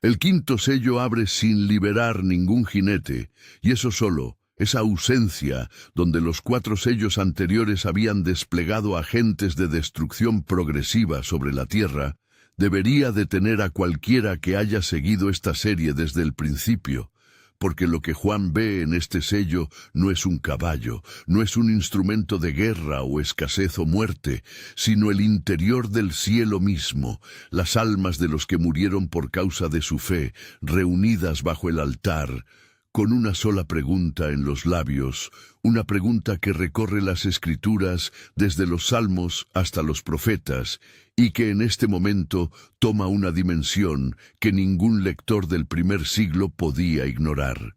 El quinto sello abre sin liberar ningún jinete, y eso solo, esa ausencia, donde los 4 sellos anteriores habían desplegado agentes de destrucción progresiva sobre la Tierra, debería detener a cualquiera que haya seguido esta serie desde el principio, porque lo que Juan ve en este sello no es un caballo, no es un instrumento de guerra o escasez o muerte, sino el interior del cielo mismo, las almas de los que murieron por causa de su fe, reunidas bajo el altar, con una sola pregunta en los labios, una pregunta que recorre las Escrituras desde los Salmos hasta los profetas, y que en este momento toma una dimensión que ningún lector del primer siglo podía ignorar.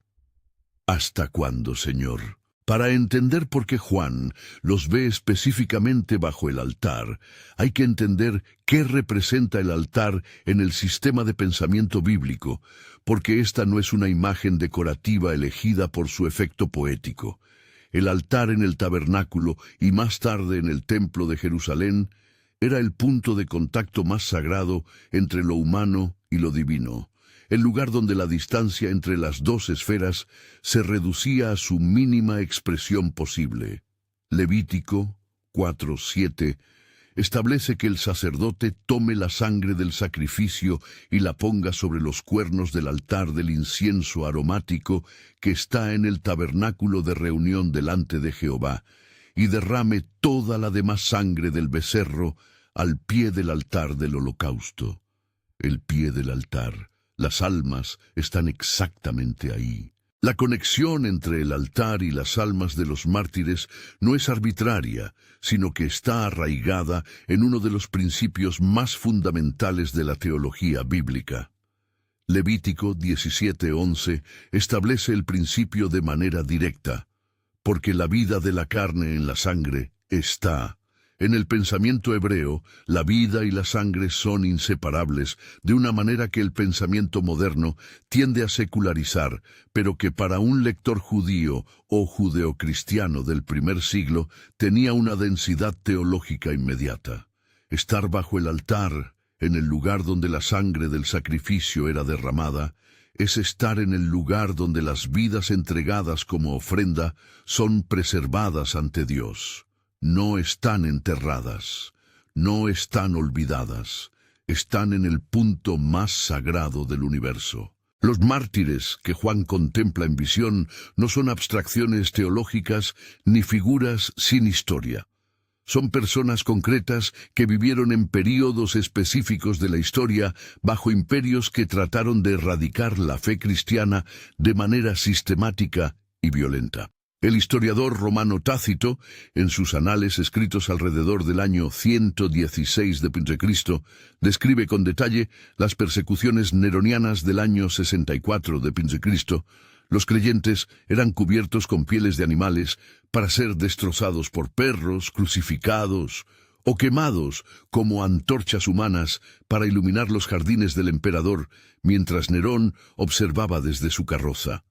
¿Hasta cuándo, Señor? Para entender por qué Juan los ve específicamente bajo el altar, hay que entender qué representa el altar en el sistema de pensamiento bíblico, porque esta no es una imagen decorativa elegida por su efecto poético. El altar en el tabernáculo y más tarde en el templo de Jerusalén era el punto de contacto más sagrado entre lo humano y lo divino, el lugar donde la distancia entre las 2 esferas se reducía a su mínima expresión posible. Levítico 4:7 establece que el sacerdote tome la sangre del sacrificio y la ponga sobre los cuernos del altar del incienso aromático que está en el tabernáculo de reunión delante de Jehová, y derrame toda la demás sangre del becerro al pie del altar del holocausto. El pie del altar. Las almas están exactamente ahí. La conexión entre el altar y las almas de los mártires no es arbitraria, sino que está arraigada en uno de los principios más fundamentales de la teología bíblica. Levítico 17:11 establece el principio de manera directa, porque la vida de la carne en la sangre está. En el pensamiento hebreo, la vida y la sangre son inseparables, de una manera que el pensamiento moderno tiende a secularizar, pero que para un lector judío o judeocristiano del primer siglo tenía una densidad teológica inmediata. Estar bajo el altar, en el lugar donde la sangre del sacrificio era derramada, es estar en el lugar donde las vidas entregadas como ofrenda son preservadas ante Dios. No están enterradas, no están olvidadas, están en el punto más sagrado del universo. Los mártires que Juan contempla en visión no son abstracciones teológicas ni figuras sin historia. Son personas concretas que vivieron en períodos específicos de la historia bajo imperios que trataron de erradicar la fe cristiana de manera sistemática y violenta. El historiador romano Tácito, en sus anales escritos alrededor del año 116 d.C., describe con detalle las persecuciones neronianas del año 64 d.C. Los creyentes eran cubiertos con pieles de animales para ser destrozados por perros, crucificados o quemados como antorchas humanas para iluminar los jardines del emperador mientras Nerón observaba desde su carroza.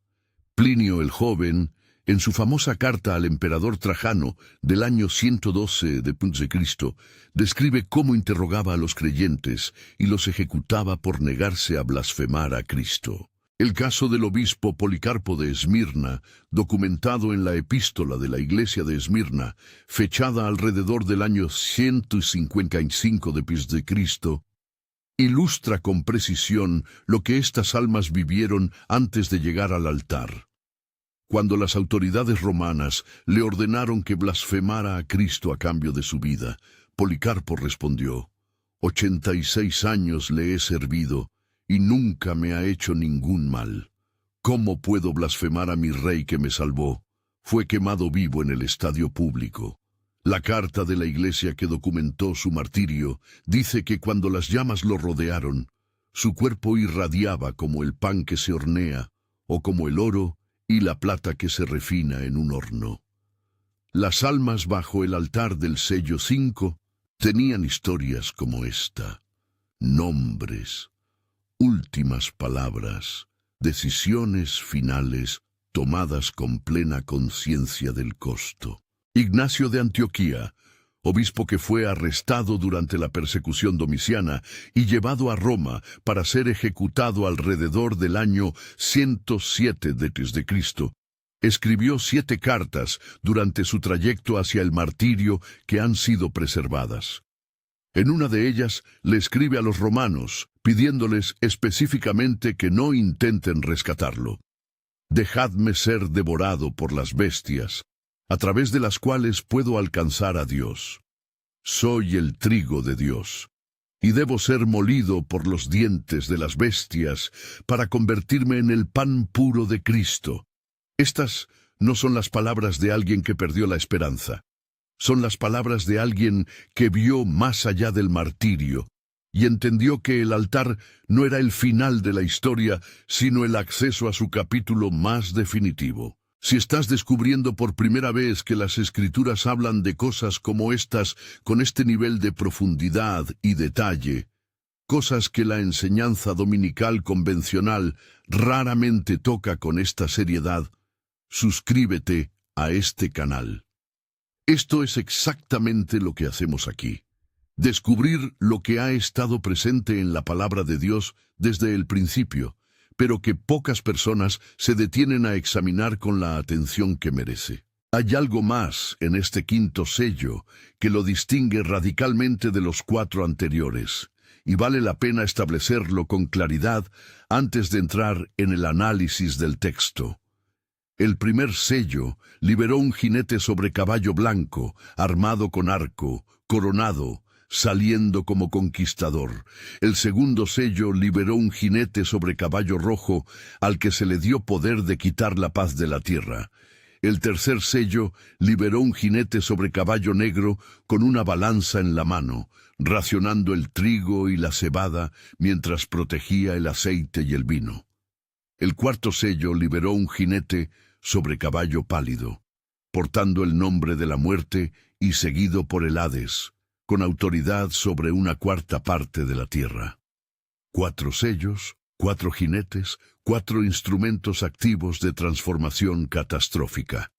Plinio el Joven, en su famosa carta al emperador Trajano del año 112 d.C., describe cómo interrogaba a los creyentes y los ejecutaba por negarse a blasfemar a Cristo. El caso del obispo Policarpo de Esmirna, documentado en la epístola de la iglesia de Esmirna, fechada alrededor del año 155 d.C., ilustra con precisión lo que estas almas vivieron antes de llegar al altar. Cuando las autoridades romanas le ordenaron que blasfemara a Cristo a cambio de su vida, Policarpo respondió: 86 años le he servido y nunca me ha hecho ningún mal. ¿Cómo puedo blasfemar a mi rey que me salvó? Fue quemado vivo en el estadio público. La carta de la iglesia que documentó su martirio dice que cuando las llamas lo rodearon, su cuerpo irradiaba como el pan que se hornea o como el oro y la plata que se refina en un horno. Las almas bajo el altar del sello 5 tenían historias como esta: nombres, últimas palabras, decisiones finales tomadas con plena conciencia del costo. Ignacio de Antioquía, obispo que fue arrestado durante la persecución domiciana y llevado a Roma para ser ejecutado alrededor del año 107 d.C., escribió 7 cartas durante su trayecto hacia el martirio que han sido preservadas. En una de ellas le escribe a los romanos, pidiéndoles específicamente que no intenten rescatarlo. Dejadme ser devorado por las bestias, a través de las cuales puedo alcanzar a Dios. Soy el trigo de Dios, y debo ser molido por los dientes de las bestias para convertirme en el pan puro de Cristo. Estas no son las palabras de alguien que perdió la esperanza. Son las palabras de alguien que vio más allá del martirio y entendió que el altar no era el final de la historia, sino el acceso a su capítulo más definitivo. Si estás descubriendo por primera vez que las Escrituras hablan de cosas como estas, con este nivel de profundidad y detalle, cosas que la enseñanza dominical convencional raramente toca con esta seriedad, suscríbete a este canal. Esto es exactamente lo que hacemos aquí. Descubrir lo que ha estado presente en la palabra de Dios desde el principio, pero que pocas personas se detienen a examinar con la atención que merece. Hay algo más en este quinto sello que lo distingue radicalmente de los 4 anteriores, y vale la pena establecerlo con claridad antes de entrar en el análisis del texto. El primer sello liberó un jinete sobre caballo blanco, armado con arco, coronado, saliendo como conquistador. El segundo sello liberó un jinete sobre caballo rojo, al que se le dio poder de quitar la paz de la tierra. El tercer sello liberó un jinete sobre caballo negro con una balanza en la mano, racionando el trigo y la cebada mientras protegía el aceite y el vino. El cuarto sello liberó un jinete sobre caballo pálido, portando el nombre de la muerte y seguido por el Hades, con autoridad sobre una cuarta parte de la tierra. 4 sellos, 4 jinetes, 4 instrumentos activos de transformación catastrófica.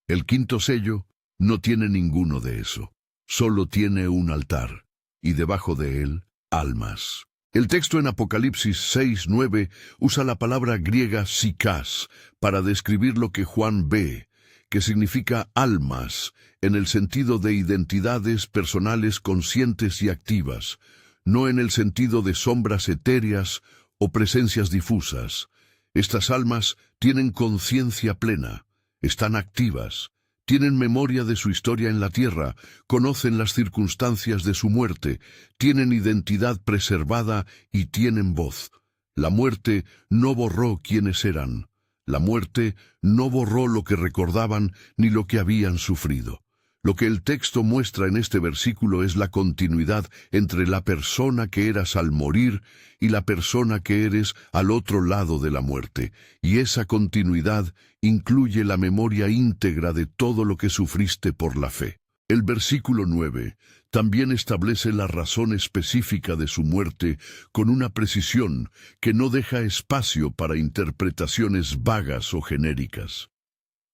El quinto sello no tiene ninguno de eso, solo tiene un altar, y debajo de él, almas. El texto en Apocalipsis 6:9 usa la palabra griega psikas para describir lo que Juan ve, que significa almas, en el sentido de identidades personales conscientes y activas, no en el sentido de sombras etéreas o presencias difusas. Estas almas tienen conciencia plena, están activas, tienen memoria de su historia en la tierra, conocen las circunstancias de su muerte, tienen identidad preservada y tienen voz. La muerte no borró quiénes eran. La muerte no borró lo que recordaban ni lo que habían sufrido. Lo que el texto muestra en este versículo es la continuidad entre la persona que eras al morir y la persona que eres al otro lado de la muerte, y esa continuidad incluye la memoria íntegra de todo lo que sufriste por la fe. El versículo 9 también establece la razón específica de su muerte con una precisión que no deja espacio para interpretaciones vagas o genéricas.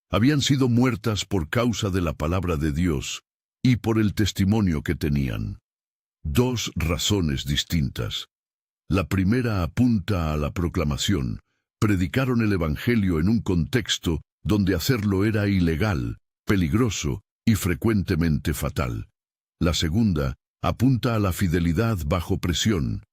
Habían sido muertas por causa de la palabra de Dios y por el testimonio que tenían. 2 razones distintas. La primera apunta a la proclamación. Predicaron el Evangelio en un contexto donde hacerlo era ilegal, peligroso y frecuentemente fatal. La segunda apunta a la fidelidad bajo presión.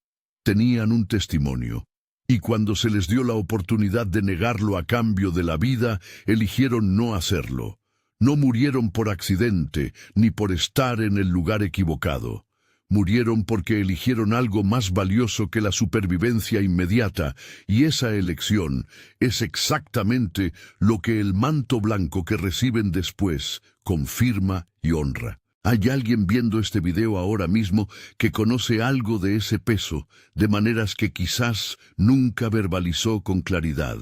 Tenían un testimonio, y cuando se les dio la oportunidad de negarlo a cambio de la vida, eligieron no hacerlo. No murieron por accidente, ni por estar en el lugar equivocado. Murieron porque eligieron algo más valioso que la supervivencia inmediata, y esa elección es exactamente lo que el manto blanco que reciben después confirma y honra. Hay alguien viendo este video ahora mismo que conoce algo de ese peso, de maneras que quizás nunca verbalizó con claridad.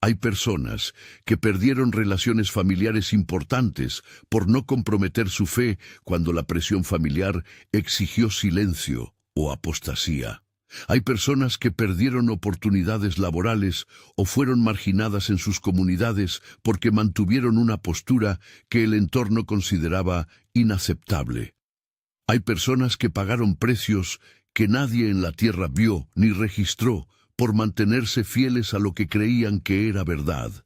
Hay personas que perdieron relaciones familiares importantes por no comprometer su fe cuando la presión familiar exigió silencio o apostasía. Hay personas que perdieron oportunidades laborales o fueron marginadas en sus comunidades porque mantuvieron una postura que el entorno consideraba inaceptable. Hay personas que pagaron precios que nadie en la tierra vio ni registró por mantenerse fieles a lo que creían que era verdad.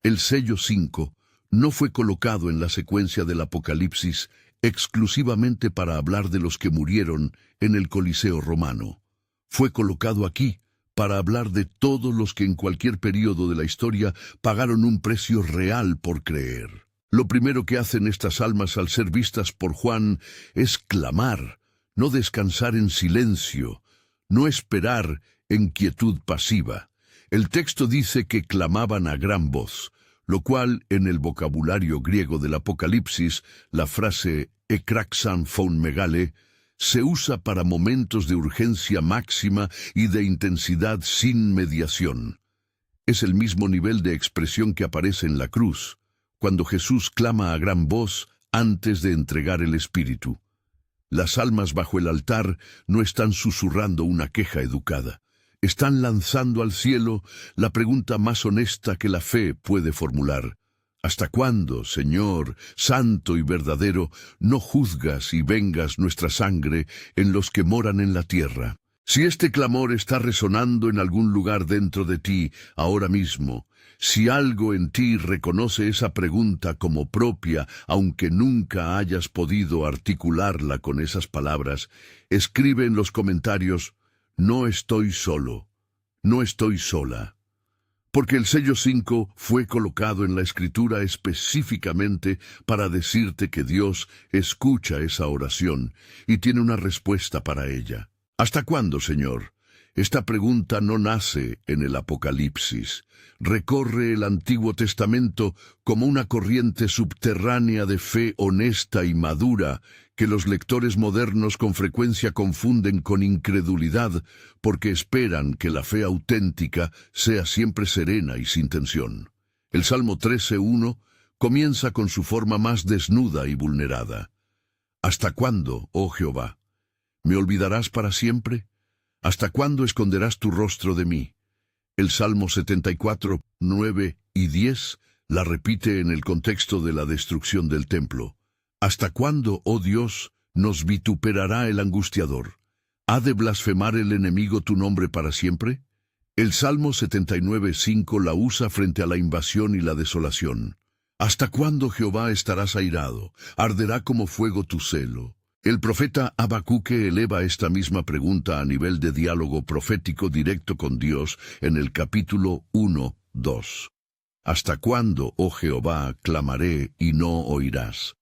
El sello 5 no fue colocado en la secuencia del Apocalipsis exclusivamente para hablar de los que murieron en el Coliseo romano. Fue colocado aquí para hablar de todos los que en cualquier período de la historia pagaron un precio real por creer. Lo primero que hacen estas almas al ser vistas por Juan es clamar, no descansar en silencio, no esperar en quietud pasiva. El texto dice que clamaban a gran voz, lo cual en el vocabulario griego del Apocalipsis, la frase ekraxan phon megale, se usa para momentos de urgencia máxima y de intensidad sin mediación. Es el mismo nivel de expresión que aparece en la cruz, cuando Jesús clama a gran voz antes de entregar el Espíritu. Las almas bajo el altar no están susurrando una queja educada. Están lanzando al cielo la pregunta más honesta que la fe puede formular. ¿Hasta cuándo, Señor, santo y verdadero, no juzgas y vengas nuestra sangre en los que moran en la tierra? Si este clamor está resonando en algún lugar dentro de ti ahora mismo, si algo en ti reconoce esa pregunta como propia, aunque nunca hayas podido articularla con esas palabras, escribe en los comentarios: no estoy solo, no estoy sola. Porque el sello 5 fue colocado en la Escritura específicamente para decirte que Dios escucha esa oración y tiene una respuesta para ella. ¿Hasta cuándo, Señor? Esta pregunta no nace en el Apocalipsis. Recorre el Antiguo Testamento como una corriente subterránea de fe honesta y madura que los lectores modernos con frecuencia confunden con incredulidad porque esperan que la fe auténtica sea siempre serena y sin tensión. El Salmo 13:1 comienza con su forma más desnuda y vulnerada. ¿Hasta cuándo, oh Jehová? ¿Me olvidarás para siempre? ¿Hasta cuándo esconderás tu rostro de mí? El Salmo 74, 9 y 10 la repite en el contexto de la destrucción del templo. ¿Hasta cuándo, oh Dios, nos vituperará el angustiador? ¿Ha de blasfemar el enemigo tu nombre para siempre? El Salmo 79:5 la usa frente a la invasión y la desolación. ¿Hasta cuándo, Jehová, estarás airado? ¿Arderá como fuego tu celo? El profeta Habacuque eleva esta misma pregunta a nivel de diálogo profético directo con Dios en el capítulo 1:2. ¿Hasta cuándo, oh Jehová, clamaré y no oirás?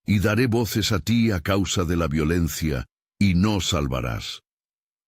Y daré voces a ti a causa de la violencia, y no salvarás.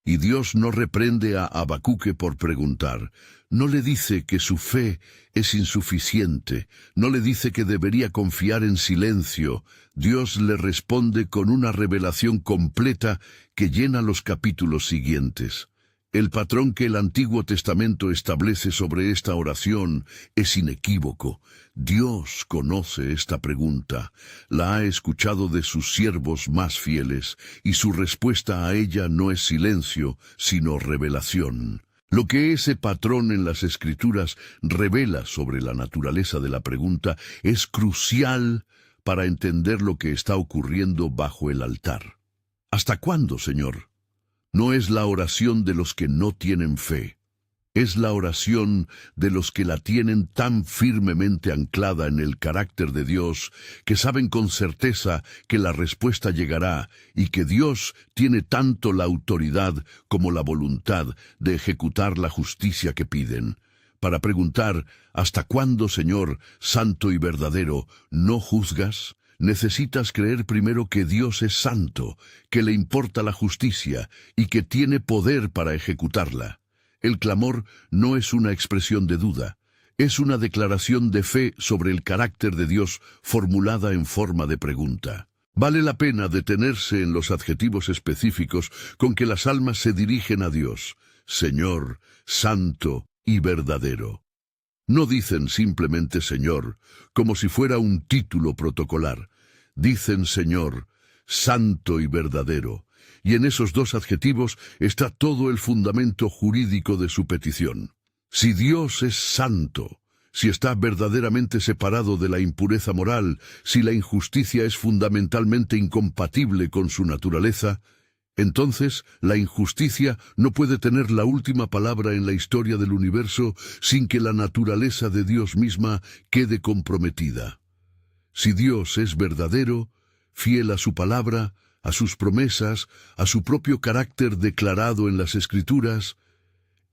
Y Dios no reprende a Habacuque por preguntar, no le dice que su fe es insuficiente, no le dice que debería confiar en silencio. Dios le responde con una revelación completa que llena los capítulos siguientes. El patrón que el Antiguo Testamento establece sobre esta oración es inequívoco. Dios conoce esta pregunta, la ha escuchado de sus siervos más fieles, y su respuesta a ella no es silencio, sino revelación. Lo que ese patrón en las Escrituras revela sobre la naturaleza de la pregunta es crucial para entender lo que está ocurriendo bajo el altar. ¿Hasta cuándo, Señor? No es la oración de los que no tienen fe. Es la oración de los que la tienen tan firmemente anclada en el carácter de Dios que saben con certeza que la respuesta llegará y que Dios tiene tanto la autoridad como la voluntad de ejecutar la justicia que piden. Para preguntar, ¿hasta cuándo, Señor, santo y verdadero, no juzgas? Necesitas creer primero que Dios es santo, que le importa la justicia y que tiene poder para ejecutarla. El clamor no es una expresión de duda, es una declaración de fe sobre el carácter de Dios formulada en forma de pregunta. Vale la pena detenerse en los adjetivos específicos con que las almas se dirigen a Dios, Señor, santo y verdadero. No dicen simplemente Señor, como si fuera un título protocolar. Dicen Señor, santo y verdadero, y en esos dos adjetivos está todo el fundamento jurídico de su petición. Si Dios es santo, si está verdaderamente separado de la impureza moral, si la injusticia es fundamentalmente incompatible con su naturaleza, entonces la injusticia no puede tener la última palabra en la historia del universo sin que la naturaleza de Dios misma quede comprometida. Si Dios es verdadero, fiel a su palabra, a sus promesas, a su propio carácter declarado en las Escrituras,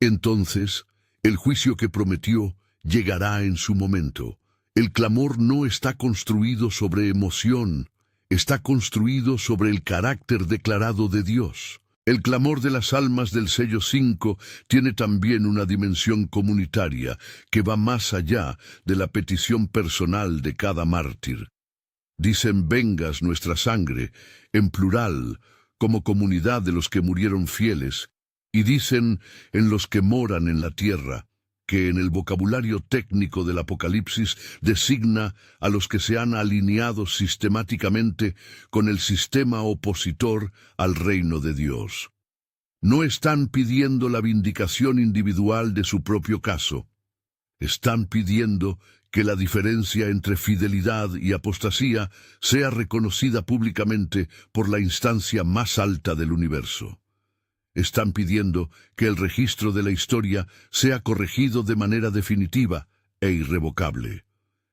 entonces el juicio que prometió llegará en su momento. El clamor no está construido sobre emoción, está construido sobre el carácter declarado de Dios. El clamor de las almas del sello 5 tiene también una dimensión comunitaria que va más allá de la petición personal de cada mártir. Dicen: vengas nuestra sangre, en plural, como comunidad de los que murieron fieles, y dicen en los que moran en la tierra, que en el vocabulario técnico del Apocalipsis designa a los que se han alineado sistemáticamente con el sistema opositor al reino de Dios. No están pidiendo la vindicación individual de su propio caso. Están pidiendo que la diferencia entre fidelidad y apostasía sea reconocida públicamente por la instancia más alta del universo. Están pidiendo que el registro de la historia sea corregido de manera definitiva e irrevocable.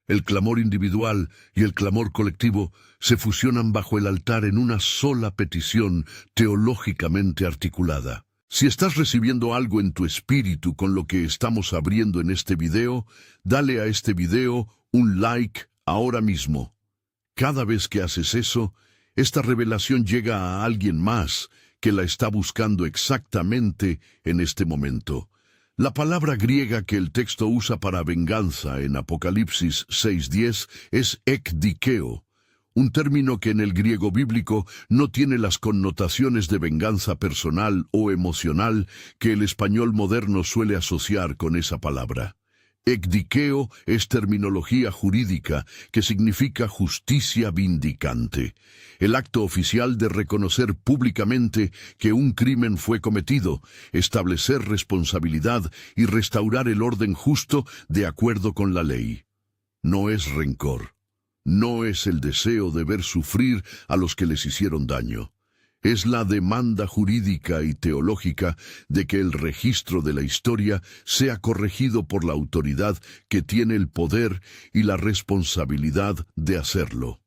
El clamor individual y el clamor colectivo se fusionan bajo el altar en una sola petición teológicamente articulada. Si estás recibiendo algo en tu espíritu con lo que estamos abriendo en este video, dale a este video un like ahora mismo. Cada vez que haces eso, esta revelación llega a alguien más que la está buscando exactamente en este momento. La palabra griega que el texto usa para venganza en Apocalipsis 6:10 es ekdikeo, un término que en el griego bíblico no tiene las connotaciones de venganza personal o emocional que el español moderno suele asociar con esa palabra. Ekdikeo es terminología jurídica que significa justicia vindicante, el acto oficial de reconocer públicamente que un crimen fue cometido, establecer responsabilidad y restaurar el orden justo de acuerdo con la ley. No es rencor, no es el deseo de ver sufrir a los que les hicieron daño. Es la demanda jurídica y teológica de que el registro de la historia sea corregido por la autoridad que tiene el poder y la responsabilidad de hacerlo.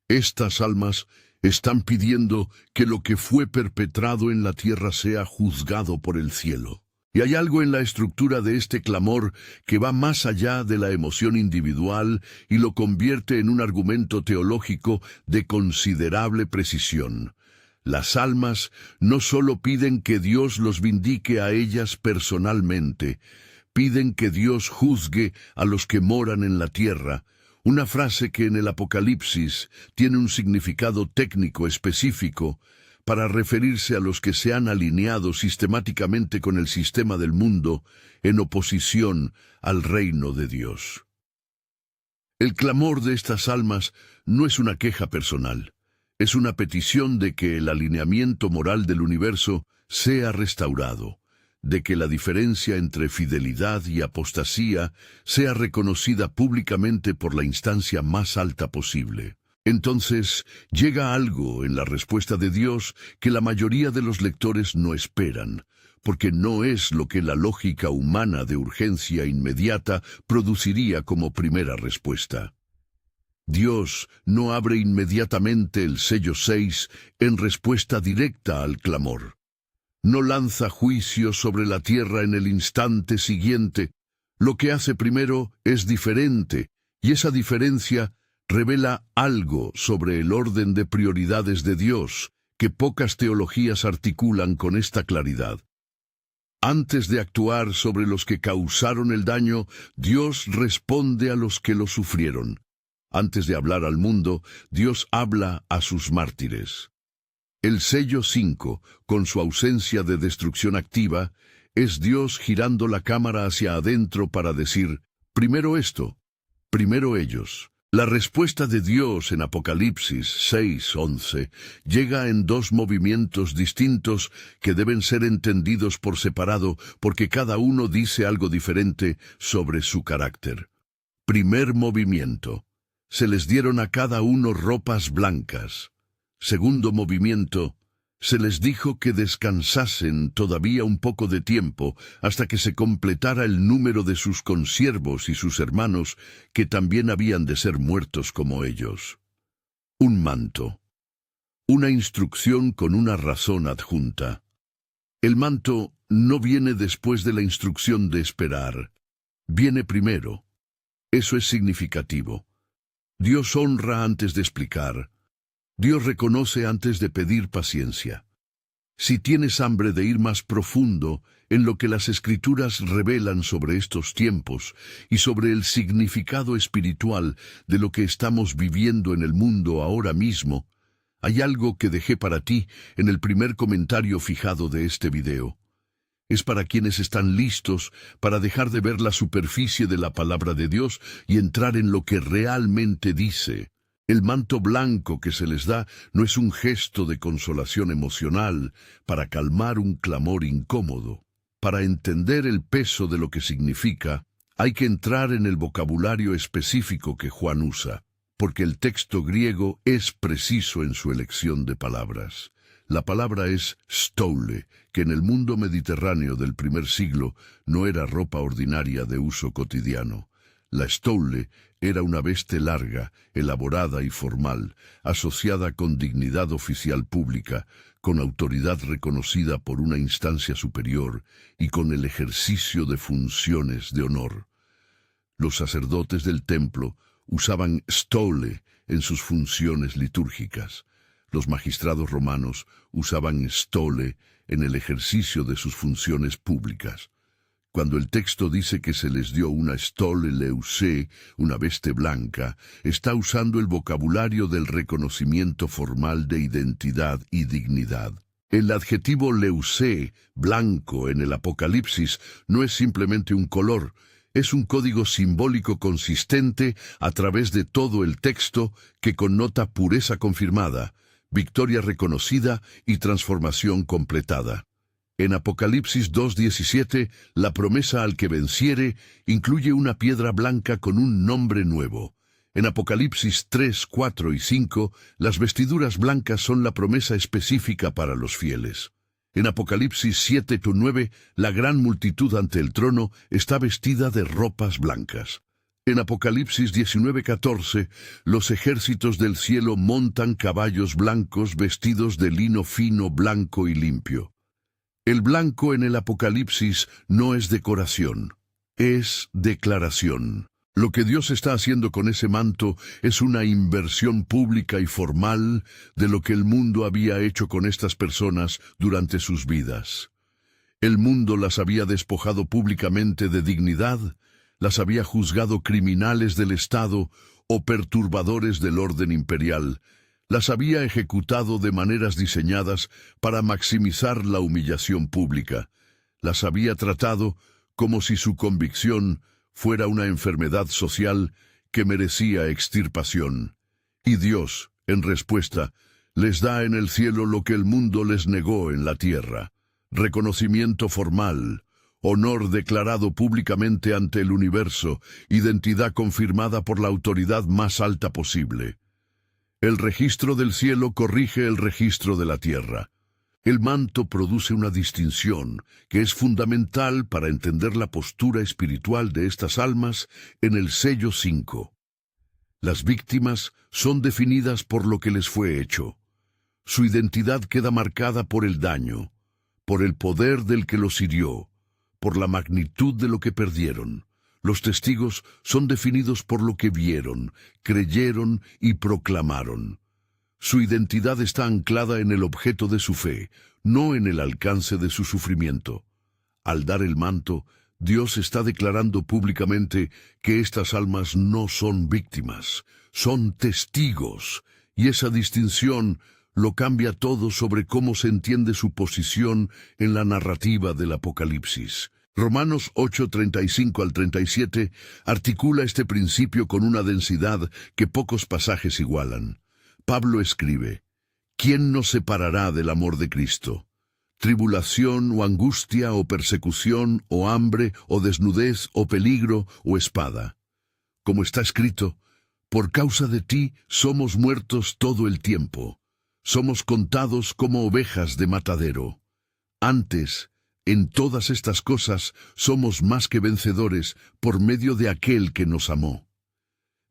Estas almas están pidiendo que lo que fue perpetrado en la tierra sea juzgado por el cielo. Y hay algo en la estructura de este clamor que va más allá de la emoción individual y lo convierte en un argumento teológico de considerable precisión. Las almas no solo piden que Dios los vindique a ellas personalmente, piden que Dios juzgue a los que moran en la tierra, una frase que en el Apocalipsis tiene un significado técnico específico para referirse a los que se han alineado sistemáticamente con el sistema del mundo en oposición al reino de Dios. El clamor de estas almas no es una queja personal. Es una petición de que el alineamiento moral del universo sea restaurado, de que la diferencia entre fidelidad y apostasía sea reconocida públicamente por la instancia más alta posible. Entonces, llega algo en la respuesta de Dios que la mayoría de los lectores no esperan, porque no es lo que la lógica humana de urgencia inmediata produciría como primera respuesta. Dios no abre inmediatamente el sello 6 en respuesta directa al clamor. No lanza juicio sobre la tierra en el instante siguiente. Lo que hace primero es diferente, y esa diferencia revela algo sobre el orden de prioridades de Dios, que pocas teologías articulan con esta claridad. Antes de actuar sobre los que causaron el daño, Dios responde a los que lo sufrieron. Antes de hablar al mundo, Dios habla a sus mártires. El sello 5, con su ausencia de destrucción activa, es Dios girando la cámara hacia adentro para decir, primero esto, primero ellos, La respuesta de Dios en Apocalipsis 6:11 llega en dos movimientos distintos que deben ser entendidos por separado porque cada uno dice algo diferente sobre su carácter. Primer movimiento. Se les dieron a cada uno ropas blancas. Segundo movimiento. Se les dijo que descansasen todavía un poco de tiempo hasta que se completara el número de sus consiervos y sus hermanos, que también habían de ser muertos como ellos. Un manto. Una instrucción con una razón adjunta. El manto no viene después de la instrucción de esperar. Viene primero. Eso es significativo. Dios honra antes de explicar. Dios reconoce antes de pedir paciencia. Si tienes hambre de ir más profundo en lo que las Escrituras revelan sobre estos tiempos y sobre el significado espiritual de lo que estamos viviendo en el mundo ahora mismo, hay algo que dejé para ti en el primer comentario fijado de este video. Es para quienes están listos para dejar de ver la superficie de la palabra de Dios y entrar en lo que realmente dice. El manto blanco que se les da no es un gesto de consolación emocional para calmar un clamor incómodo. Para entender el peso de lo que significa, hay que entrar en el vocabulario específico que Juan usa, porque el texto griego es preciso en su elección de palabras. La palabra es stoule, que en el mundo mediterráneo del primer siglo no era ropa ordinaria de uso cotidiano. La stoule era una veste larga, elaborada y formal, asociada con dignidad oficial pública, con autoridad reconocida por una instancia superior y con el ejercicio de funciones de honor. Los sacerdotes del templo usaban stoule en sus funciones litúrgicas. Los magistrados romanos usaban stole en el ejercicio de sus funciones públicas. Cuando el texto dice que se les dio una stole leusé, una veste blanca, está usando el vocabulario del reconocimiento formal de identidad y dignidad. El adjetivo leusé, blanco, en el Apocalipsis, no es simplemente un color, es un código simbólico consistente a través de todo el texto que connota pureza confirmada, victoria reconocida y transformación completada. En Apocalipsis 2:17, la promesa al que venciere incluye una piedra blanca con un nombre nuevo. En Apocalipsis 3, 4 y 5, las vestiduras blancas son la promesa específica para los fieles. En Apocalipsis 7-9, la gran multitud ante el trono está vestida de ropas blancas. En Apocalipsis 19:14, los ejércitos del cielo montan caballos blancos vestidos de lino fino, blanco y limpio. El blanco en el Apocalipsis no es decoración, es declaración. Lo que Dios está haciendo con ese manto es una inversión pública y formal de lo que el mundo había hecho con estas personas durante sus vidas. El mundo las había despojado públicamente de dignidad, las había juzgado criminales del Estado o perturbadores del orden imperial, las había ejecutado de maneras diseñadas para maximizar la humillación pública, las había tratado como si su convicción fuera una enfermedad social que merecía extirpación. Y Dios, en respuesta, les da en el cielo lo que el mundo les negó en la tierra: reconocimiento formal, honor declarado públicamente ante el universo, identidad confirmada por la autoridad más alta posible. El registro del cielo corrige el registro de la tierra. El manto produce una distinción que es fundamental para entender la postura espiritual de estas almas en el sello 5. Las víctimas son definidas por lo que les fue hecho. Su identidad queda marcada por el daño, por el poder del que los hirió, por la magnitud de lo que perdieron. Los testigos son definidos por lo que vieron, creyeron y proclamaron. Su identidad está anclada en el objeto de su fe, no en el alcance de su sufrimiento. Al dar el manto, Dios está declarando públicamente que estas almas no son víctimas, son testigos, y esa distinción lo cambia todo sobre cómo se entiende su posición en la narrativa del Apocalipsis. Romanos 8:35 al 37 articula este principio con una densidad que pocos pasajes igualan. Pablo escribe: ¿Quién nos separará del amor de Cristo? ¿Tribulación o angustia o persecución o hambre o desnudez o peligro o espada? Como está escrito: por causa de ti somos muertos todo el tiempo. Somos contados como ovejas de matadero. Antes, en todas estas cosas somos más que vencedores por medio de aquel que nos amó.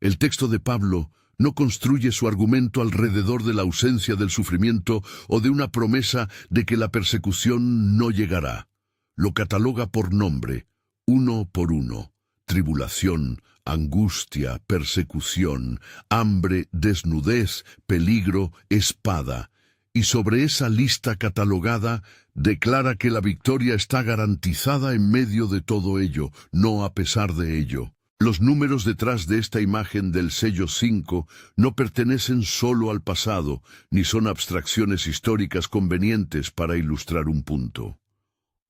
El texto de Pablo no construye su argumento alrededor de la ausencia del sufrimiento o de una promesa de que la persecución no llegará. Lo cataloga por nombre, uno por uno: tribulación, angustia, persecución, hambre, desnudez, peligro, espada. Y sobre esa lista catalogada, declara que la victoria está garantizada en medio de todo ello, no a pesar de ello. Los números detrás de esta imagen del sello 5 no pertenecen solo al pasado, ni son abstracciones históricas convenientes para ilustrar un punto.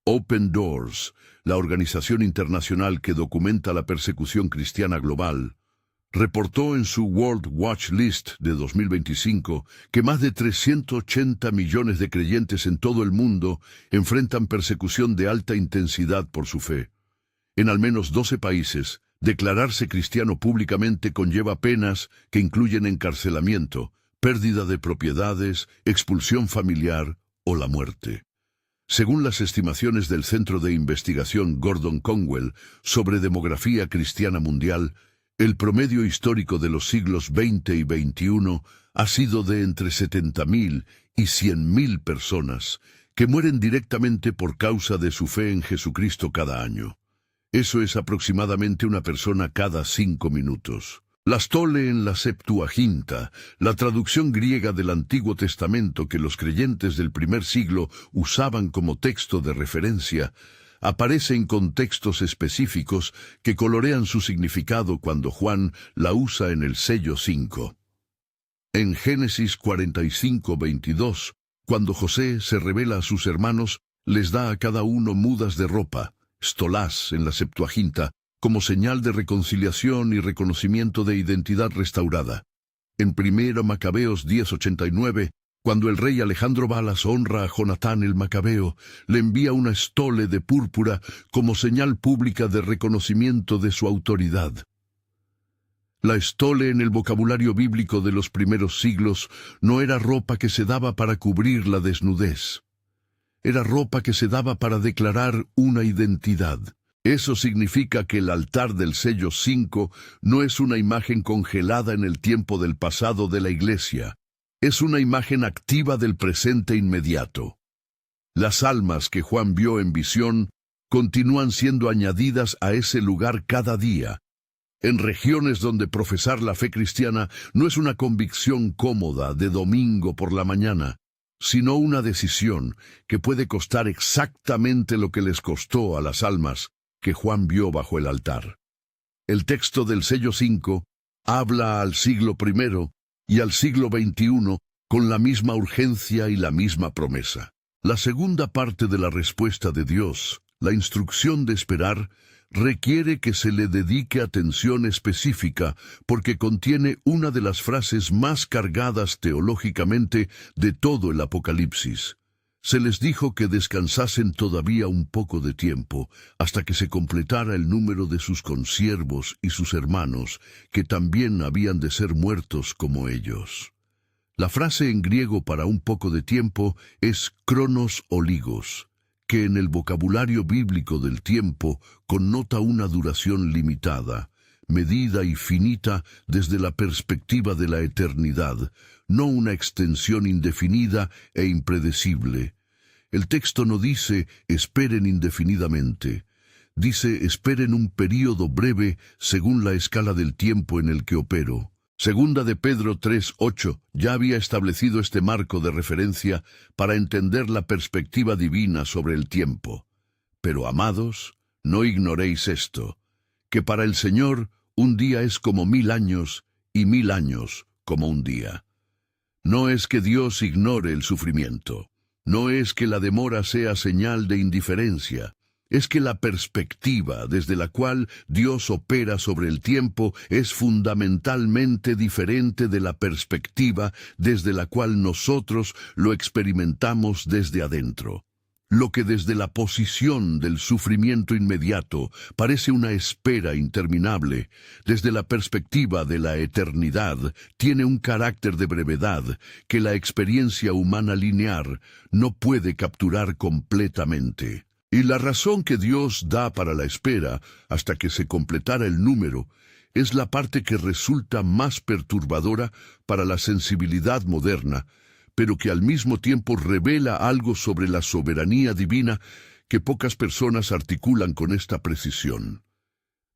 Open Doors, la organización internacional que documenta la persecución cristiana global, reportó en su World Watch List de 2025 que más de 380 millones de creyentes en todo el mundo enfrentan persecución de alta intensidad por su fe. En al menos 12 países, declararse cristiano públicamente conlleva penas que incluyen encarcelamiento, pérdida de propiedades, expulsión familiar o la muerte. Según las estimaciones del Centro de Investigación Gordon Conwell sobre demografía cristiana mundial, el promedio histórico de los siglos XX y XXI ha sido de entre 70.000 y 100.000 personas que mueren directamente por causa de su fe en Jesucristo cada año. Eso es aproximadamente una persona cada 5 minutos. La stole en la Septuaginta, la traducción griega del Antiguo Testamento que los creyentes del primer siglo usaban como texto de referencia, aparece en contextos específicos que colorean su significado cuando Juan la usa en el sello 5. En Génesis 45:22, cuando José se revela a sus hermanos, les da a cada uno mudas de ropa, stolás en la Septuaginta, como señal de reconciliación y reconocimiento de identidad restaurada. En 1 Macabeos 10:89, cuando el rey Alejandro Balas honra a Jonatán el Macabeo, le envía una estole de púrpura como señal pública de reconocimiento de su autoridad. La estole en el vocabulario bíblico de los primeros siglos no era ropa que se daba para cubrir la desnudez. Era ropa que se daba para declarar una identidad. Eso significa que el altar del sello 5 no es una imagen congelada en el tiempo del pasado de la Iglesia. Es una imagen activa del presente inmediato. Las almas que Juan vio en visión continúan siendo añadidas a ese lugar cada día, en regiones donde profesar la fe cristiana no es una convicción cómoda de domingo por la mañana, sino una decisión que puede costar exactamente lo que les costó a las almas que Juan vio bajo el altar. El texto del sello 5 habla al siglo I y al siglo XXI con la misma urgencia y la misma promesa. La segunda parte de la respuesta de Dios, la instrucción de esperar, requiere que se le dedique atención específica porque contiene una de las frases más cargadas teológicamente de todo el Apocalipsis. Se les dijo que descansasen todavía un poco de tiempo, hasta que se completara el número de sus consiervos y sus hermanos, que también habían de ser muertos como ellos. La frase en griego para un poco de tiempo es cronos o ligos, que en el vocabulario bíblico del tiempo connota una duración limitada, medida y finita desde la perspectiva de la eternidad, no una extensión indefinida e impredecible. El texto no dice esperen indefinidamente, dice esperen un período breve según la escala del tiempo en el que opero. Segunda de Pedro 3:8 ya había establecido este marco de referencia para entender la perspectiva divina sobre el tiempo. Pero, amados, no ignoréis esto, que para el Señor un día es como 1000 años y 1000 años como un día. No es que Dios ignore el sufrimiento, no es que la demora sea señal de indiferencia, es que la perspectiva desde la cual Dios opera sobre el tiempo es fundamentalmente diferente de la perspectiva desde la cual nosotros lo experimentamos desde adentro. Lo que desde la posición del sufrimiento inmediato parece una espera interminable, desde la perspectiva de la eternidad, tiene un carácter de brevedad que la experiencia humana lineal no puede capturar completamente. Y la razón que Dios da para la espera, hasta que se completara el número, es la parte que resulta más perturbadora para la sensibilidad moderna, pero que al mismo tiempo revela algo sobre la soberanía divina que pocas personas articulan con esta precisión.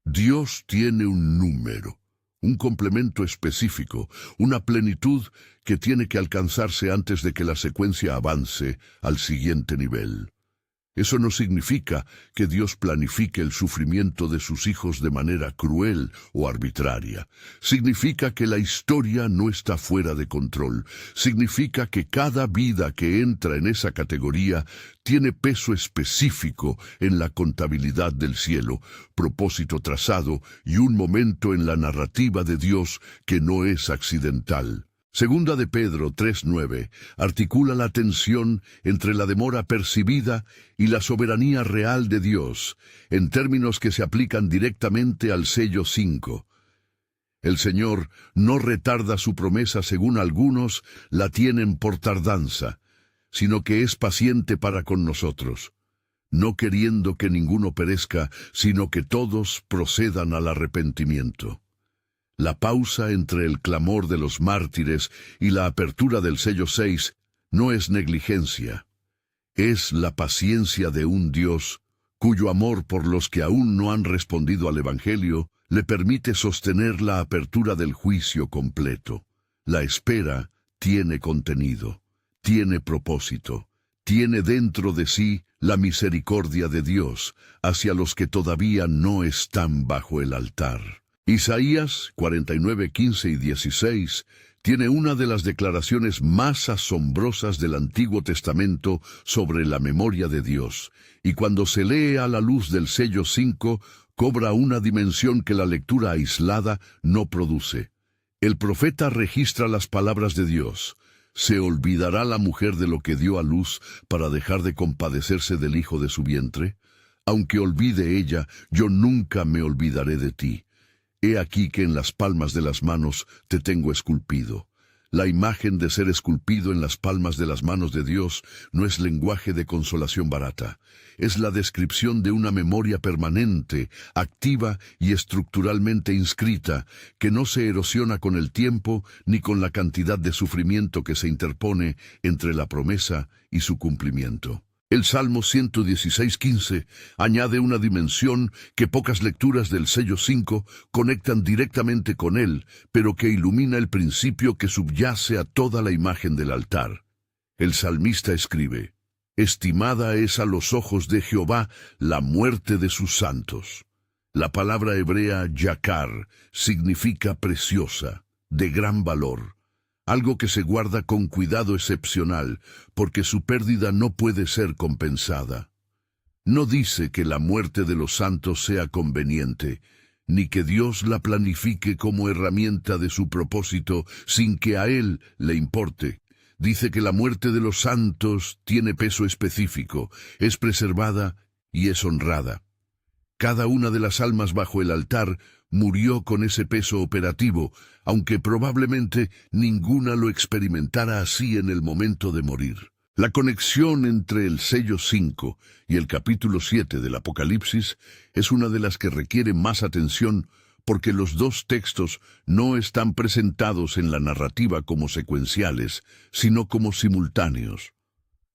Dios tiene un número, un complemento específico, una plenitud que tiene que alcanzarse antes de que la secuencia avance al siguiente nivel. Eso no significa que Dios planifique el sufrimiento de sus hijos de manera cruel o arbitraria. Significa que la historia no está fuera de control. Significa que cada vida que entra en esa categoría tiene peso específico en la contabilidad del cielo, propósito trazado y un momento en la narrativa de Dios que no es accidental. Segunda de Pedro 3:9 articula la tensión entre la demora percibida y la soberanía real de Dios, en términos que se aplican directamente al sello 5. El Señor no retarda su promesa según algunos la tienen por tardanza, sino que es paciente para con nosotros, no queriendo que ninguno perezca, sino que todos procedan al arrepentimiento. La pausa entre el clamor de los mártires y la apertura del sello 6 no es negligencia. Es la paciencia de un Dios cuyo amor por los que aún no han respondido al Evangelio le permite sostener la apertura del juicio completo. La espera tiene contenido, tiene propósito, tiene dentro de sí la misericordia de Dios hacia los que todavía no están bajo el altar. Isaías 49, 15 y 16 tiene una de las declaraciones más asombrosas del Antiguo Testamento sobre la memoria de Dios, y cuando se lee a la luz del sello 5, cobra una dimensión que la lectura aislada no produce. El profeta registra las palabras de Dios. ¿Se olvidará la mujer de lo que dio a luz para dejar de compadecerse del hijo de su vientre? Aunque olvide ella, yo nunca me olvidaré de ti. He aquí que en las palmas de las manos te tengo esculpido. La imagen de ser esculpido en las palmas de las manos de Dios no es lenguaje de consolación barata. Es la descripción de una memoria permanente, activa y estructuralmente inscrita, que no se erosiona con el tiempo ni con la cantidad de sufrimiento que se interpone entre la promesa y su cumplimiento. El Salmo 116:15 añade una dimensión que pocas lecturas del sello 5 conectan directamente con él, pero que ilumina el principio que subyace a toda la imagen del altar. El salmista escribe: «Estimada es a los ojos de Jehová la muerte de sus santos». La palabra hebrea yakar significa preciosa, de gran valor. Algo que se guarda con cuidado excepcional, porque su pérdida no puede ser compensada. No dice que la muerte de los santos sea conveniente, ni que Dios la planifique como herramienta de su propósito sin que a Él le importe. Dice que la muerte de los santos tiene peso específico, es preservada y es honrada. Cada una de las almas bajo el altar murió con ese peso operativo, aunque probablemente ninguna lo experimentara así en el momento de morir. La conexión entre el sello 5 y el capítulo 7 del Apocalipsis es una de las que requiere más atención porque los dos textos no están presentados en la narrativa como secuenciales, sino como simultáneos.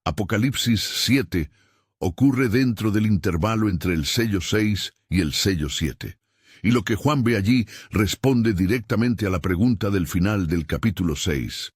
Apocalipsis 7 ocurre dentro del intervalo entre el sello 6 y el sello 7. Y lo que Juan ve allí responde directamente a la pregunta del final del capítulo 6.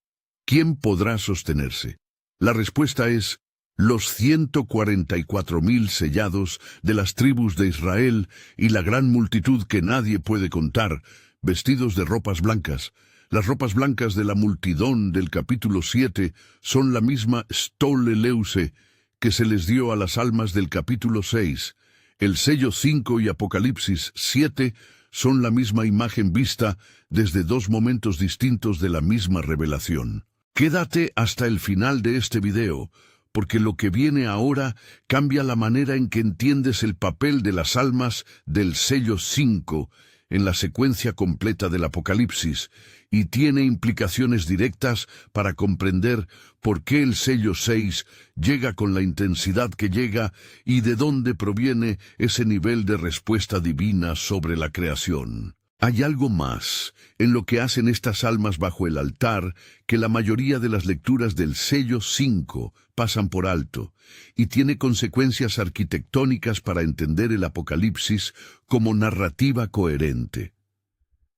¿Quién podrá sostenerse? La respuesta es: los 144,000 sellados de las tribus de Israel y la gran multitud que nadie puede contar, vestidos de ropas blancas. Las ropas blancas de la multidón del capítulo 7 son la misma stoleleuce que se les dio a las almas del capítulo 6, El sello 5 y Apocalipsis 7 son la misma imagen vista desde dos momentos distintos de la misma revelación. Quédate hasta el final de este video, porque lo que viene ahora cambia la manera en que entiendes el papel de las almas del sello 5 en la secuencia completa del Apocalipsis, y tiene implicaciones directas para comprender por qué el sello 6 llega con la intensidad que llega y de dónde proviene ese nivel de respuesta divina sobre la creación. Hay algo más en lo que hacen estas almas bajo el altar que la mayoría de las lecturas del sello 5 pasan por alto, y tiene consecuencias arquitectónicas para entender el Apocalipsis como narrativa coherente.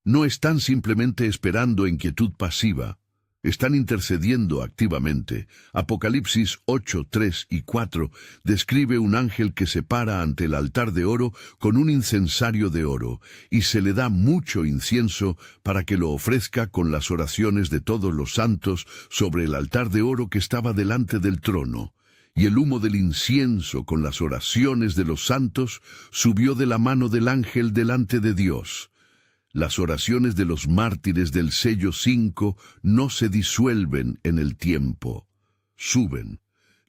No están simplemente esperando en quietud pasiva, están intercediendo activamente. Apocalipsis 8, 3 y 4 describe un ángel que se para ante el altar de oro con un incensario de oro, y se le da mucho incienso para que lo ofrezca con las oraciones de todos los santos sobre el altar de oro que estaba delante del trono. Y el humo del incienso con las oraciones de los santos subió de la mano del ángel delante de Dios. Las oraciones de los mártires del sello 5 no se disuelven en el tiempo. Suben,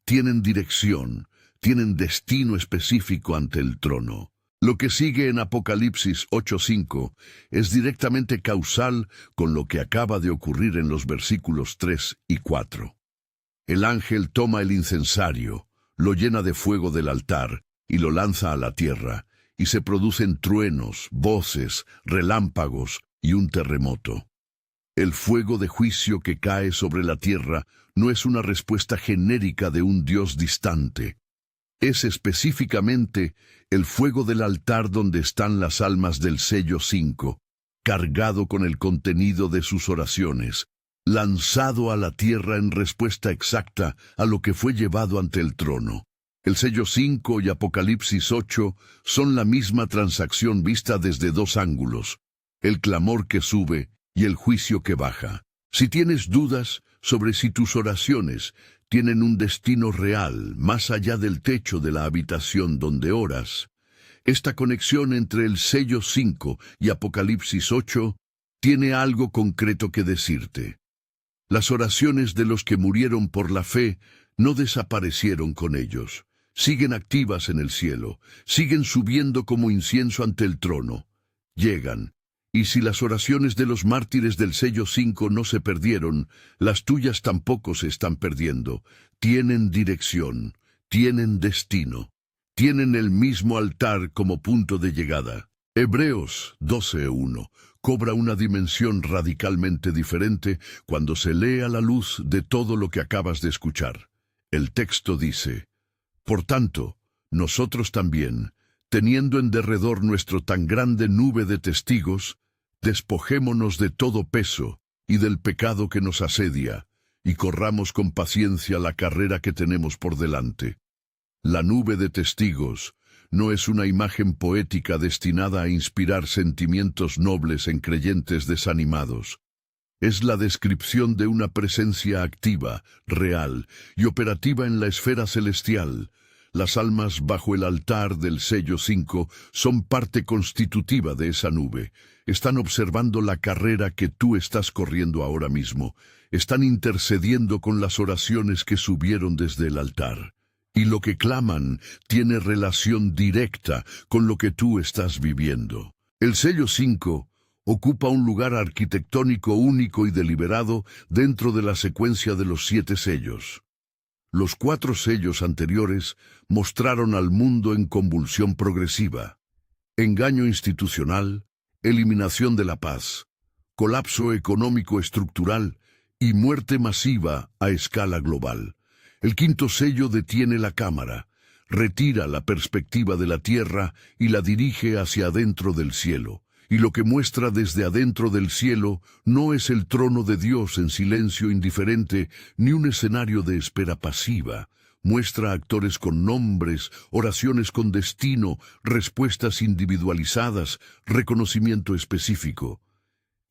tienen dirección, tienen destino específico ante el trono. Lo que sigue en Apocalipsis 8:5 es directamente causal con lo que acaba de ocurrir en los versículos 3 y 4. El ángel toma el incensario, lo llena de fuego del altar y lo lanza a la tierra, y se producen truenos, voces, relámpagos y un terremoto. El fuego de juicio que cae sobre la tierra no es una respuesta genérica de un Dios distante. Es específicamente el fuego del altar donde están las almas del sello 5, cargado con el contenido de sus oraciones, lanzado a la tierra en respuesta exacta a lo que fue llevado ante el trono. El sello 5 y Apocalipsis 8 son la misma transacción vista desde dos ángulos, el clamor que sube y el juicio que baja. Si tienes dudas sobre si tus oraciones tienen un destino real más allá del techo de la habitación donde oras, esta conexión entre el sello 5 y Apocalipsis 8 tiene algo concreto que decirte. Las oraciones de los que murieron por la fe no desaparecieron con ellos. Siguen activas en el cielo, siguen subiendo como incienso ante el trono. Llegan, y si las oraciones de los mártires del sello 5 no se perdieron, las tuyas tampoco se están perdiendo. Tienen dirección, tienen destino, tienen el mismo altar como punto de llegada. Hebreos 12:1 cobra una dimensión radicalmente diferente cuando se lee a la luz de todo lo que acabas de escuchar. El texto dice: por tanto, nosotros también, teniendo en derredor nuestro tan grande nube de testigos, despojémonos de todo peso y del pecado que nos asedia, y corramos con paciencia la carrera que tenemos por delante. La nube de testigos no es una imagen poética destinada a inspirar sentimientos nobles en creyentes desanimados. Es la descripción de una presencia activa, real y operativa en la esfera celestial. Las almas bajo el altar del sello 5 son parte constitutiva de esa nube. Están observando la carrera que tú estás corriendo ahora mismo. Están intercediendo con las oraciones que subieron desde el altar. Y lo que claman tiene relación directa con lo que tú estás viviendo. El sello 5 ocupa un lugar arquitectónico único y deliberado dentro de la secuencia de los 7 sellos. Los 4 sellos anteriores mostraron al mundo en convulsión progresiva: engaño institucional, eliminación de la paz, colapso económico estructural y muerte masiva a escala global. El 5.º sello detiene la cámara, retira la perspectiva de la tierra y la dirige hacia adentro del cielo. Y lo que muestra desde adentro del cielo no es el trono de Dios en silencio indiferente, ni un escenario de espera pasiva. Muestra actores con nombres, oraciones con destino, respuestas individualizadas, reconocimiento específico.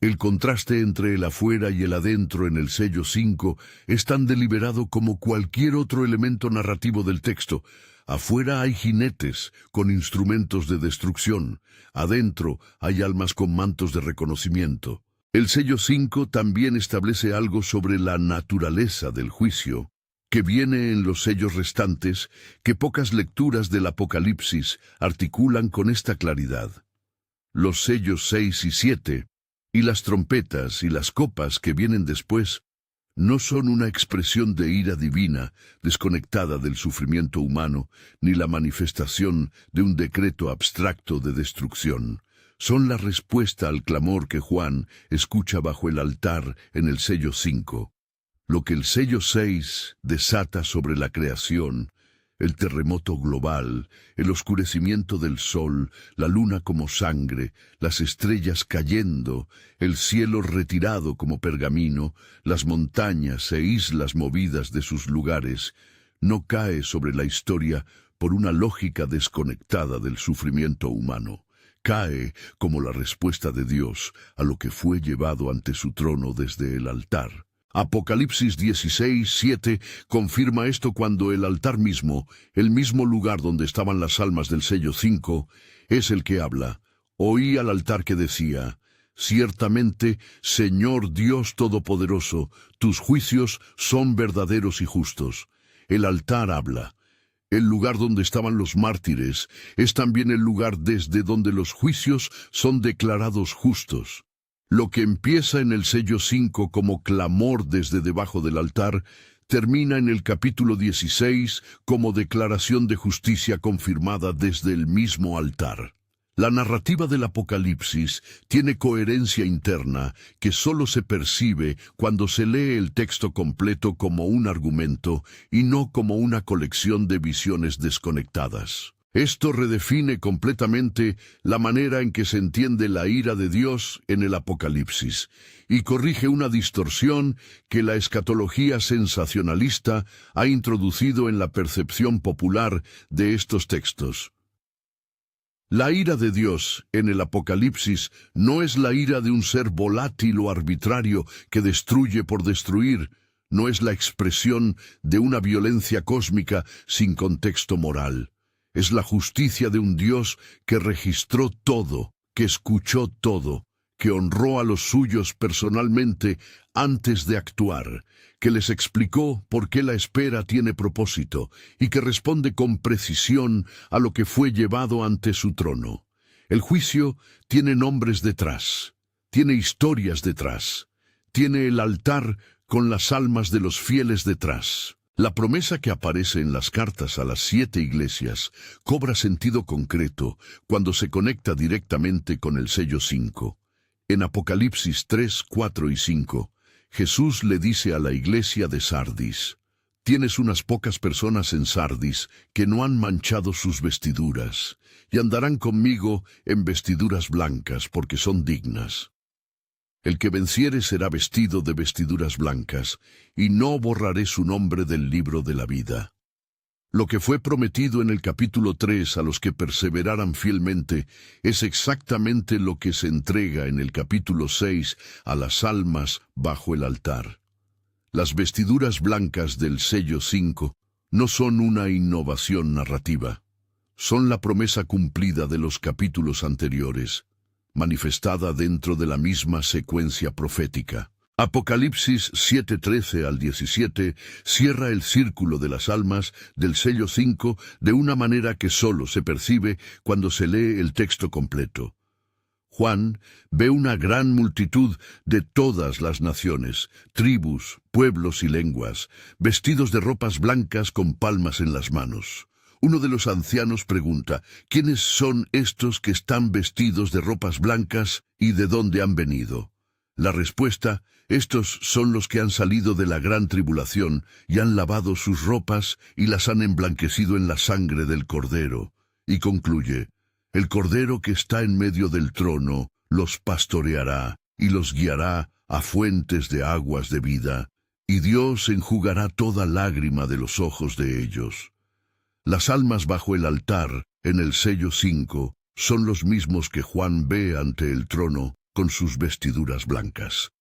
El contraste entre el afuera y el adentro en el sello 5 es tan deliberado como cualquier otro elemento narrativo del texto. Afuera hay jinetes con instrumentos de destrucción. Adentro hay almas con mantos de reconocimiento. El sello 5 también establece algo sobre la naturaleza del juicio, que viene en los sellos restantes, que pocas lecturas del Apocalipsis articulan con esta claridad. Los sellos 6 y 7, y las trompetas y las copas que vienen después, no son una expresión de ira divina desconectada del sufrimiento humano, ni la manifestación de un decreto abstracto de destrucción. Son la respuesta al clamor que Juan escucha bajo el altar en el sello 5. Lo que el sello 6 desata sobre la creación, el terremoto global, el oscurecimiento del sol, la luna como sangre, las estrellas cayendo, el cielo retirado como pergamino, las montañas e islas movidas de sus lugares, no cae sobre la historia por una lógica desconectada del sufrimiento humano. Cae como la respuesta de Dios a lo que fue llevado ante su trono desde el altar. Apocalipsis 16:7 confirma esto cuando el altar mismo, el mismo lugar donde estaban las almas del sello 5, es el que habla. Oí al altar que decía: ciertamente, Señor Dios Todopoderoso, tus juicios son verdaderos y justos. El altar habla. El lugar donde estaban los mártires es también el lugar desde donde los juicios son declarados justos. Lo que empieza en el sello 5 como clamor desde debajo del altar, termina en el capítulo 16 como declaración de justicia confirmada desde el mismo altar. La narrativa del Apocalipsis tiene coherencia interna que solo se percibe cuando se lee el texto completo como un argumento y no como una colección de visiones desconectadas. Esto redefine completamente la manera en que se entiende la ira de Dios en el Apocalipsis y corrige una distorsión que la escatología sensacionalista ha introducido en la percepción popular de estos textos. La ira de Dios en el Apocalipsis no es la ira de un ser volátil o arbitrario que destruye por destruir, no es la expresión de una violencia cósmica sin contexto moral. Es la justicia de un Dios que registró todo, que escuchó todo, que honró a los suyos personalmente antes de actuar, que les explicó por qué la espera tiene propósito y que responde con precisión a lo que fue llevado ante su trono. El juicio tiene nombres detrás, tiene historias detrás, tiene el altar con las almas de los fieles detrás. La promesa que aparece en las cartas a las 7 iglesias cobra sentido concreto cuando se conecta directamente con el sello 5. En Apocalipsis 3, 4 y 5, Jesús le dice a la iglesia de Sardis: tienes unas pocas personas en Sardis que no han manchado sus vestiduras, y andarán conmigo en vestiduras blancas porque son dignas. El que venciere será vestido de vestiduras blancas, y no borraré su nombre del libro de la vida. Lo que fue prometido en el capítulo 3 a los que perseveraran fielmente es exactamente lo que se entrega en el capítulo 6 a las almas bajo el altar. Las vestiduras blancas del sello 5 no son una innovación narrativa, son la promesa cumplida de los capítulos anteriores, manifestada dentro de la misma secuencia profética. Apocalipsis 7:13 al 17 cierra el círculo de las almas del sello 5 de una manera que solo se percibe cuando se lee el texto completo. Juan ve una gran multitud de todas las naciones, tribus, pueblos y lenguas, vestidos de ropas blancas con palmas en las manos. Uno de los ancianos pregunta: ¿quiénes son estos que están vestidos de ropas blancas y de dónde han venido? La respuesta: estos son los que han salido de la gran tribulación y han lavado sus ropas y las han emblanquecido en la sangre del Cordero. Y concluye: el Cordero que está en medio del trono los pastoreará y los guiará a fuentes de aguas de vida, y Dios enjugará toda lágrima de los ojos de ellos. Las almas bajo el altar, en el sello 5, son los mismos que Juan ve ante el trono con sus vestiduras blancas.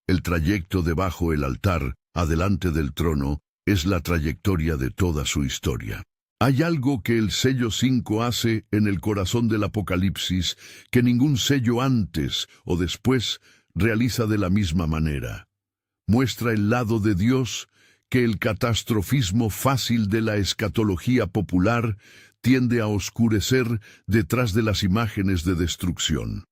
El trayecto debajo el altar, adelante del trono, es la trayectoria de toda su historia. Hay algo que el sello 5 hace en el corazón del Apocalipsis que ningún sello antes o después realiza de la misma manera. Muestra el lado de Dios que el catastrofismo fácil de la escatología popular tiende a oscurecer detrás de las imágenes de destrucción.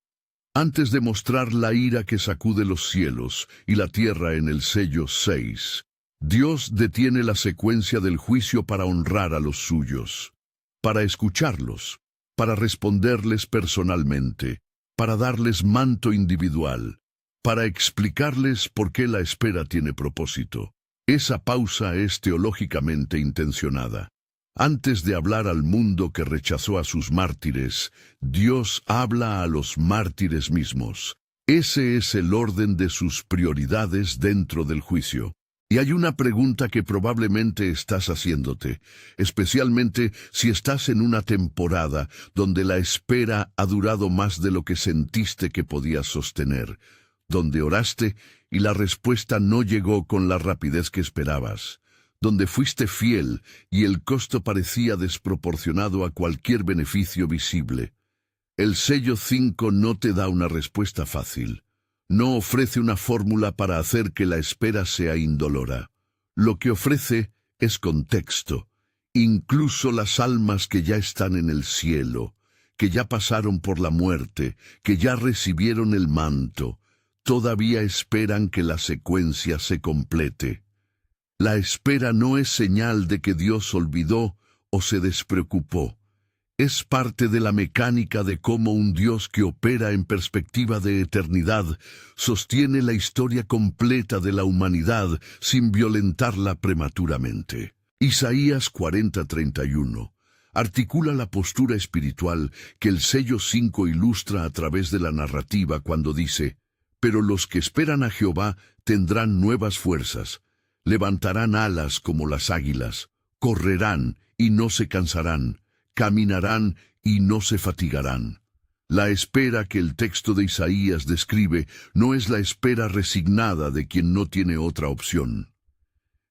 Antes de mostrar la ira que sacude los cielos y la tierra en el sello 6, Dios detiene la secuencia del juicio para honrar a los suyos, para escucharlos, para responderles personalmente, para darles manto individual, para explicarles por qué la espera tiene propósito. Esa pausa es teológicamente intencionada. Antes de hablar al mundo que rechazó a sus mártires, Dios habla a los mártires mismos. Ese es el orden de sus prioridades dentro del juicio. Y hay una pregunta que probablemente estás haciéndote, especialmente si estás en una temporada donde la espera ha durado más de lo que sentiste que podías sostener, donde oraste y la respuesta no llegó con la rapidez que esperabas, donde fuiste fiel y el costo parecía desproporcionado a cualquier beneficio visible. El sello 5 no te da una respuesta fácil. No ofrece una fórmula para hacer que la espera sea indolora. Lo que ofrece es contexto. Incluso las almas que ya están en el cielo, que ya pasaron por la muerte, que ya recibieron el manto, todavía esperan que la secuencia se complete. La espera no es señal de que Dios olvidó o se despreocupó. Es parte de la mecánica de cómo un Dios que opera en perspectiva de eternidad sostiene la historia completa de la humanidad sin violentarla prematuramente. Isaías 40:31 articula la postura espiritual que el sello 5 ilustra a través de la narrativa cuando dice: «Pero los que esperan a Jehová tendrán nuevas fuerzas, levantarán alas como las águilas, correrán y no se cansarán, caminarán y no se fatigarán». La espera que el texto de Isaías describe no es la espera resignada de quien no tiene otra opción.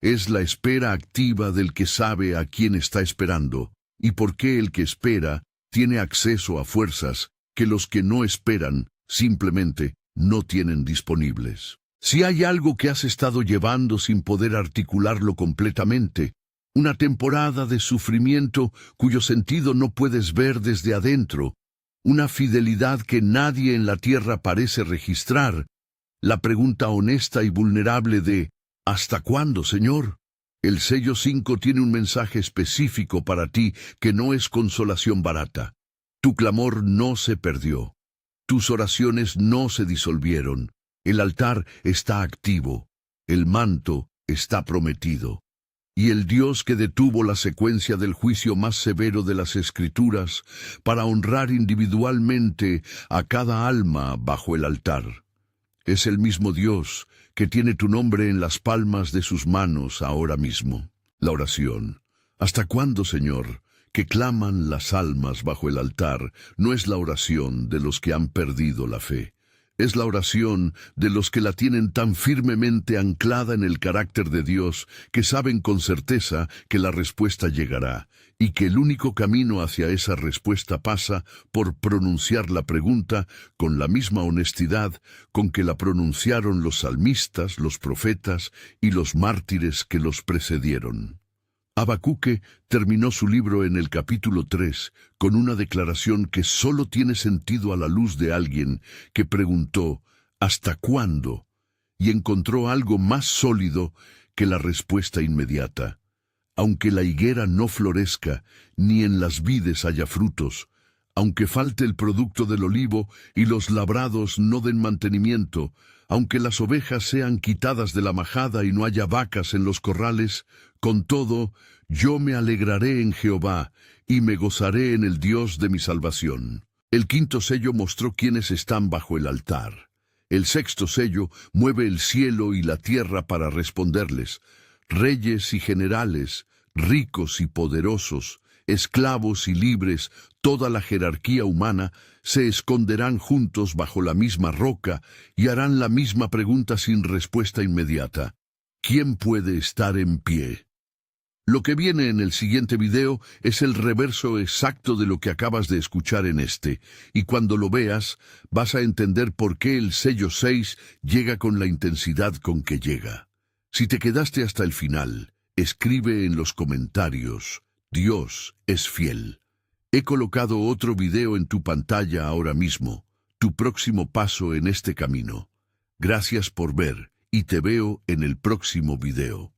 Es la espera activa del que sabe a quién está esperando y por qué el que espera tiene acceso a fuerzas que los que no esperan simplemente no tienen disponibles. Si hay algo que has estado llevando sin poder articularlo completamente, una temporada de sufrimiento cuyo sentido no puedes ver desde adentro, una fidelidad que nadie en la tierra parece registrar, la pregunta honesta y vulnerable de ¿hasta cuándo, Señor? El sello 5 tiene un mensaje específico para ti que no es consolación barata. Tu clamor no se perdió. Tus oraciones no se disolvieron. El altar está activo. El manto está prometido. Y el Dios que detuvo la secuencia del juicio más severo de las Escrituras para honrar individualmente a cada alma bajo el altar, es el mismo Dios que tiene tu nombre en las palmas de sus manos ahora mismo. La oración. ¿Hasta cuándo, Señor?, que claman las almas bajo el altar, no es la oración de los que han perdido la fe. Es la oración de los que la tienen tan firmemente anclada en el carácter de Dios que saben con certeza que la respuesta llegará y que el único camino hacia esa respuesta pasa por pronunciar la pregunta con la misma honestidad con que la pronunciaron los salmistas, los profetas y los mártires que los precedieron. Habacuque terminó su libro en el capítulo 3 con una declaración que solo tiene sentido a la luz de alguien que preguntó ¿hasta cuándo? Y encontró algo más sólido que la respuesta inmediata. Aunque la higuera no florezca, ni en las vides haya frutos, aunque falte el producto del olivo y los labrados no den mantenimiento, aunque las ovejas sean quitadas de la majada y no haya vacas en los corrales, con todo, yo me alegraré en Jehová y me gozaré en el Dios de mi salvación. El quinto sello mostró quiénes están bajo el altar. El sexto sello mueve el cielo y la tierra para responderles. Reyes y generales, ricos y poderosos, esclavos y libres, toda la jerarquía humana, se esconderán juntos bajo la misma roca y harán la misma pregunta sin respuesta inmediata. ¿Quién puede estar en pie? Lo que viene en el siguiente video es el reverso exacto de lo que acabas de escuchar en este, y cuando lo veas, vas a entender por qué el sello 6 llega con la intensidad con que llega. Si te quedaste hasta el final, escribe en los comentarios, Dios es fiel. He colocado otro video en tu pantalla ahora mismo, tu próximo paso en este camino. Gracias por ver, y te veo en el próximo video.